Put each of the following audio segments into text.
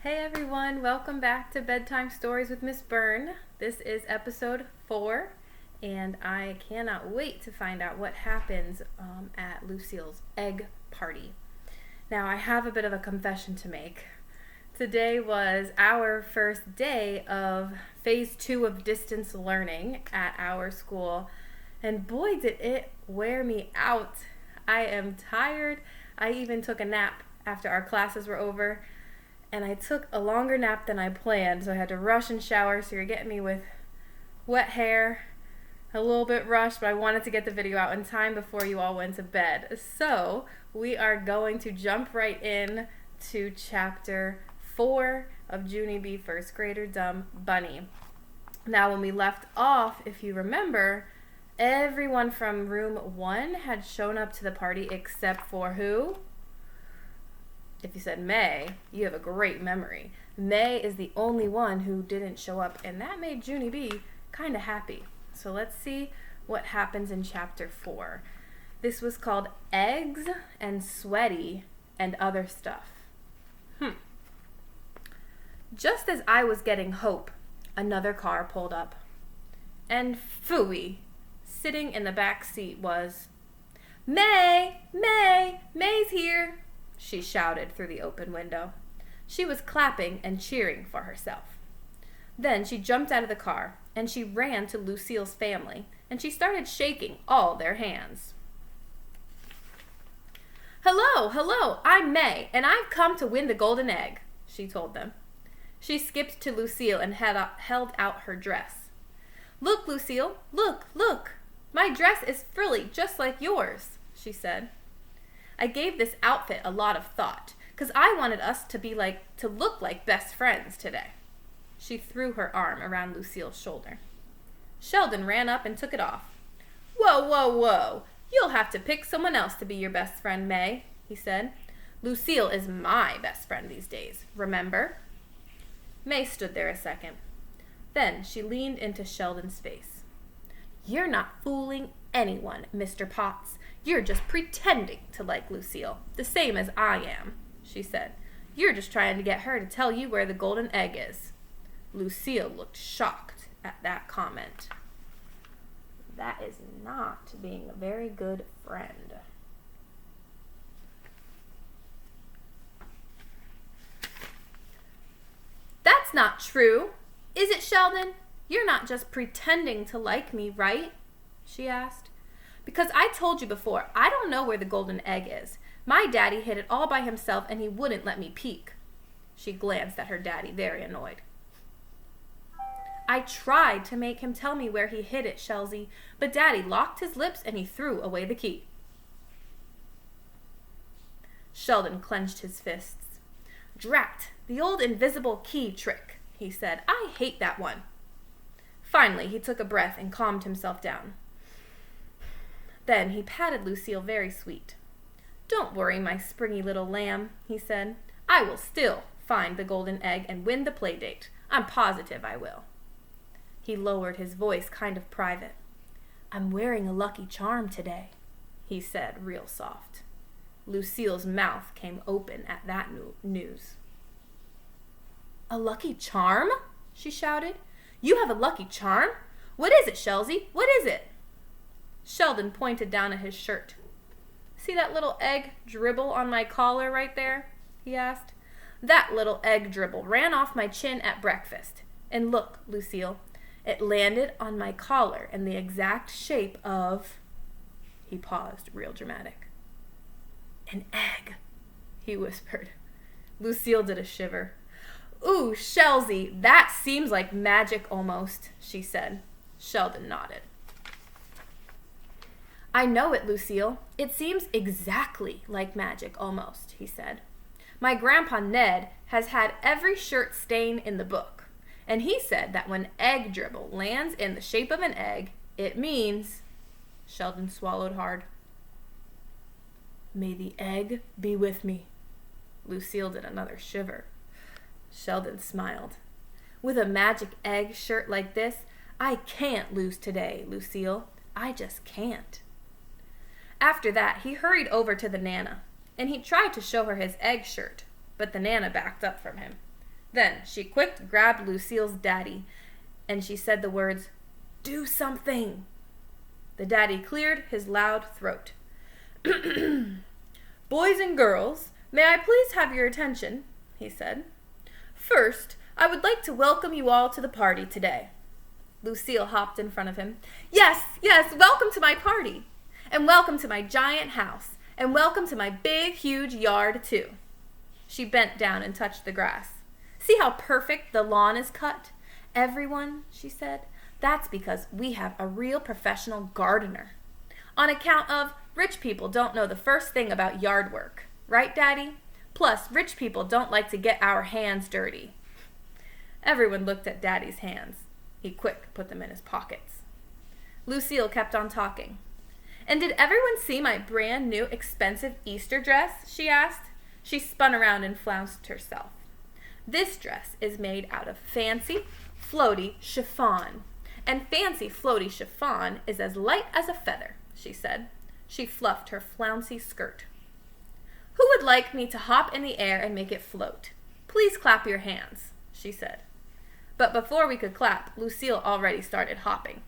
Hey everyone, welcome back to Bedtime Stories with Miss Byrne. This is episode 4, and I cannot wait to find out what happens at Lucille's egg party. Now, I have a bit of a confession to make. Today was our first day of phase 2 of distance learning at our school, and boy did it wear me out. I am tired. I even took a nap after our classes were over. And I took a longer nap than I planned, so I had to rush and shower. So you're getting me with wet hair, a little bit rushed, but I wanted to get the video out in time before you all went to bed. So we are going to jump right in to chapter 4 of Junie B, First Grader Dumb Bunny. Now, when we left off, if you remember, everyone from room 1 had shown up to the party except for who? If you said May, you have a great memory. May is the only one who didn't show up, and that made Junie B kind of happy. So let's see what happens in chapter 4. This was called Eggs and Sweaty and Other Stuff. Just as I was getting hope, another car pulled up. And phooey, sitting in the back seat was, May! May! May's here! She shouted through the open window. She was clapping and cheering for herself. Then she jumped out of the car, and she ran to Lucille's family, and she started shaking all their hands. Hello, hello, I'm May, and I've come to win the golden egg, she told them. She skipped to Lucille and held out her dress. Look, Lucille, look, look. My dress is frilly just like yours, she said. I gave this outfit a lot of thought, 'cause I wanted us to look like best friends today. She threw her arm around Lucille's shoulder. Sheldon ran up and took it off. Whoa, whoa, whoa. You'll have to pick someone else to be your best friend, May, he said. Lucille is my best friend these days, remember? May stood there a second. Then she leaned into Sheldon's face. You're not fooling anyone, Mr. Potts. You're just pretending to like Lucille, the same as I am, she said. You're just trying to get her to tell you where the golden egg is. Lucille looked shocked at that comment. That is not being a very good friend. That's not true. Is it, Sheldon? You're not just pretending to like me, right? She asked. Because I told you before, I don't know where the golden egg is. My daddy hid it all by himself and he wouldn't let me peek. She glanced at her daddy, very annoyed. I tried to make him tell me where he hid it, Shelzy, but Daddy locked his lips and he threw away the key. Sheldon clenched his fists. Drat, the old invisible key trick, he said. I hate that one. Finally, he took a breath and calmed himself down. Then he patted Lucille very sweet. Don't worry, my springy little lamb, he said. I will still find the golden egg and win the play date. I'm positive I will. He lowered his voice kind of private. I'm wearing a lucky charm today, he said real soft. Lucille's mouth came open at that news. A lucky charm? She shouted. You have a lucky charm? What is it, Shelzy? What is it? Sheldon pointed down at his shirt. See that little egg dribble on my collar right there? He asked. That little egg dribble ran off my chin at breakfast. And look, Lucille, it landed on my collar in the exact shape of... He paused, real dramatic. An egg, he whispered. Lucille did a shiver. Ooh, Shelzy, that seems like magic almost, she said. Sheldon nodded. I know it, Lucille. It seems exactly like magic almost, he said. My grandpa Ned has had every shirt stain in the book, and he said that when egg dribble lands in the shape of an egg, it means... Sheldon swallowed hard. May the egg be with me. Lucille did another shiver. Sheldon smiled. With a magic egg shirt like this, I can't lose today, Lucille. I just can't. After that, he hurried over to the Nana, and he tried to show her his egg shirt, but the Nana backed up from him. Then she quick grabbed Lucille's daddy, and she said the words, "Do something." The daddy cleared his loud throat. "Boys and girls, may I please have your attention?" he said. "First, I would like to welcome you all to the party today." Lucille hopped in front of him. Yes, welcome to my party. And welcome to my giant house. And welcome to my big, huge yard, too. She bent down and touched the grass. "See how perfect the lawn is cut? Everyone," she said, "that's because we have a real professional gardener. On account of rich people don't know the first thing about yard work. Right, Daddy? Plus, rich people don't like to get our hands dirty." Everyone looked at Daddy's hands. He quick put them in his pockets. Lucille kept on talking. "And did everyone see my brand new expensive Easter dress?" she asked. She spun around and flounced herself. "This dress is made out of fancy, floaty chiffon. And fancy, floaty chiffon is as light as a feather," she said. She fluffed her flouncy skirt. "Who would like me to hop in the air and make it float? Please clap your hands," she said. But before we could clap, Lucille already started hopping.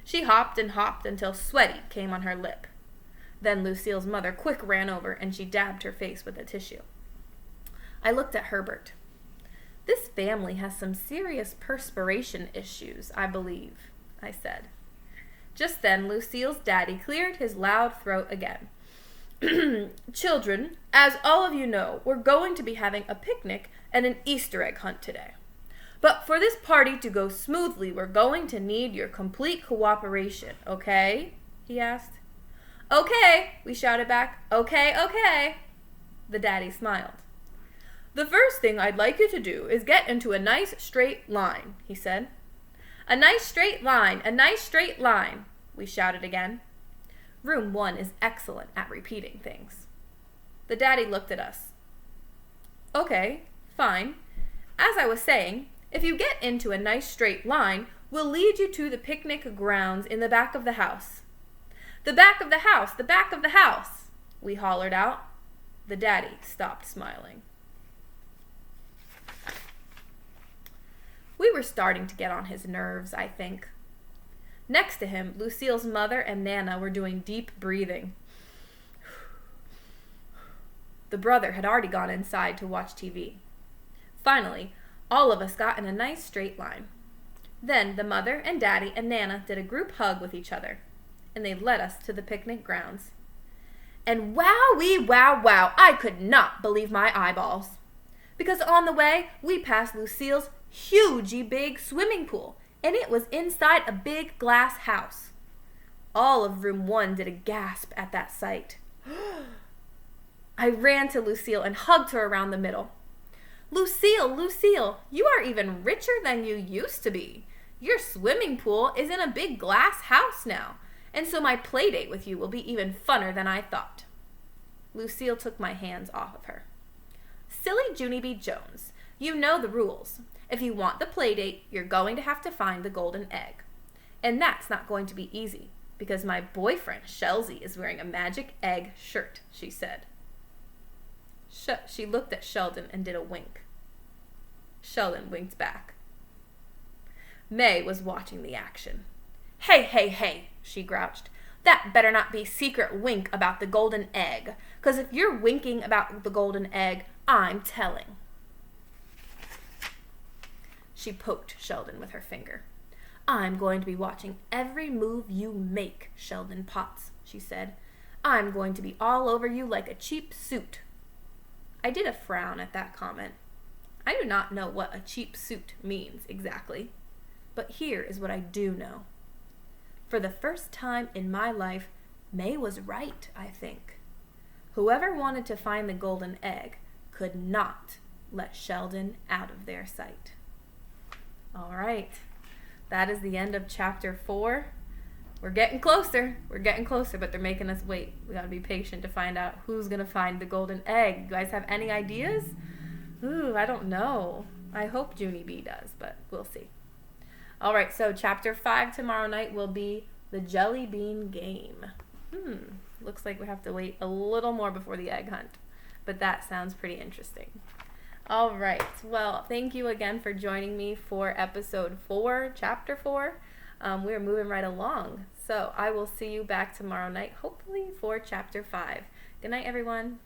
She hopped and hopped until sweaty came on her lip. Then Lucille's mother quick ran over and she dabbed her face with a tissue. I looked at Herbert. "This family has some serious perspiration issues, I believe," I said. Just then, Lucille's daddy cleared his loud throat again. "Children, as all of you know, we're going to be having a picnic and an Easter egg hunt today. But for this party to go smoothly, we're going to need your complete cooperation, okay?" he asked. "Okay," we shouted back. Okay. The daddy smiled. "The first thing I'd like you to do is get into a nice straight line," he said. A nice straight line, we shouted again. Room 1 is excellent at repeating things. The daddy looked at us. "Okay, fine. As I was saying, if you get into a nice straight line, we'll lead you to the picnic grounds in the back of the house." "The back of the house, the back of the house," we hollered out. The daddy stopped smiling. We were starting to get on his nerves, I think. Next to him, Lucille's mother and Nana were doing deep breathing. The brother had already gone inside to watch TV. Finally, all of us got in a nice straight line. Then the mother and daddy and Nana did a group hug with each other, and they led us to the picnic grounds. And wow, I could not believe my eyeballs. Because on the way, we passed Lucille's hugey big swimming pool, and it was inside a big glass house. All of room 1 did a gasp at that sight. I ran to Lucille and hugged her around the middle. Lucille, you are even richer than you used to be. Your swimming pool is in a big glass house now, and so my play date with you will be even funner than I thought." Lucille took my hands off of her. "Silly Junie B. Jones, you know the rules. If you want the play date, you're going to have to find the golden egg. And that's not going to be easy, because my boyfriend, Shelsey, is wearing a magic egg shirt," she said. She looked at Sheldon and did a wink. Sheldon winked back. May was watching the action. Hey, she grouched. "That better not be secret wink about the golden egg, 'cause if you're winking about the golden egg, I'm telling." She poked Sheldon with her finger. "I'm going to be watching every move you make, Sheldon Potts," she said. "I'm going to be all over you like a cheap suit." I did a frown at that comment. I do not know what a cheap suit means exactly, but here is what I do know. For the first time in my life, May was right, I think. Whoever wanted to find the golden egg could not let Sheldon out of their sight. All right, that is the end of chapter 4. We're getting closer, but they're making us wait. We gotta be patient to find out who's gonna find the golden egg. You guys have any ideas? Ooh, I don't know. I hope Junie B does, but we'll see. All right, so chapter 5 tomorrow night will be the jelly bean game. Looks like we have to wait a little more before the egg hunt, but that sounds pretty interesting. All right. Well, thank you again for joining me for episode 4, chapter 4. We're moving right along. So I will see you back tomorrow night, hopefully for chapter 5. Good night, everyone.